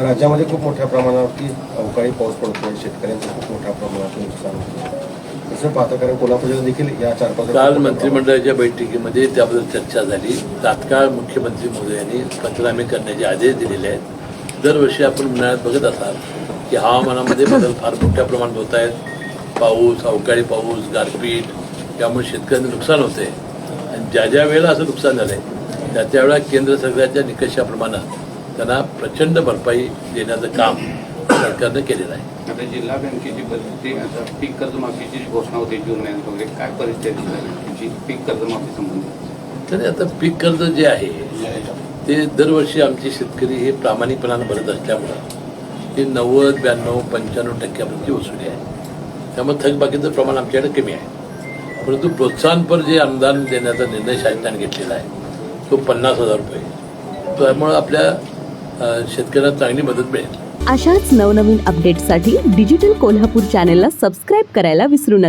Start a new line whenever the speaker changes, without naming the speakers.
राज्यामध्ये खूप मोठ्या प्रमाणावरती अवकाळी पाऊस पडतोय, शेतकऱ्यांचं खूप मोठ्या प्रमाणात नुकसान होतं. तसं पाहता कारण कोल्हापूर जिल्ह्यात देखील या 4-5
काल मंत्रिमंडळाच्या बैठकीमध्ये त्याबद्दल चर्चा झाली. तात्काळ मुख्यमंत्री महोदयांनी पंचनामे करण्याचे आदेश दिलेले आहेत. दरवर्षी आपण उन्हाळ्यात बघत असाल की हवामानामध्ये बदल फार मोठ्या प्रमाणात होत आहेत. पाऊस, अवकाळी पाऊस, गारपीट यामुळे शेतकऱ्यांचं नुकसान होते आणि ज्या वेळेला असं नुकसान झालं आहे त्यावेळेला केंद्र सरकारच्या निकषाप्रमाणे त्यांना प्रचंड भरपाई देण्याचं काम सरकारनं केलेलं आहे.
आता जिल्हा बँकेची परिस्थिती, आता पीक कर्जमाफीची जी घोषणा होती जून महिन्यात वगैरे, काय परिस्थिती झाली पीक कर्जमाफी संबंधित?
तरी आता पीक कर्ज जे आहे ते दरवर्षी आमचे शेतकरी हे प्रामाणिकपणानं भरत असल्यामुळं हे 90, 92, 95% वसुली आहे. त्यामुळे थकबाकीचं प्रमाण आमच्याकडे कमी आहे. परंतु प्रोत्साहनपर जे अनुदान देण्याचा निर्णय शासनाने घेतलेला आहे तो 50,000 रुपये. त्यामुळं आपल्या शेतकऱ्यांना चांगली मदत मिळेल.
अशाच नवनवीन अपडेट्ससाठी डिजिटल कोल्हापूर चॅनेलला सबस्क्राईब करायला विसरू नका.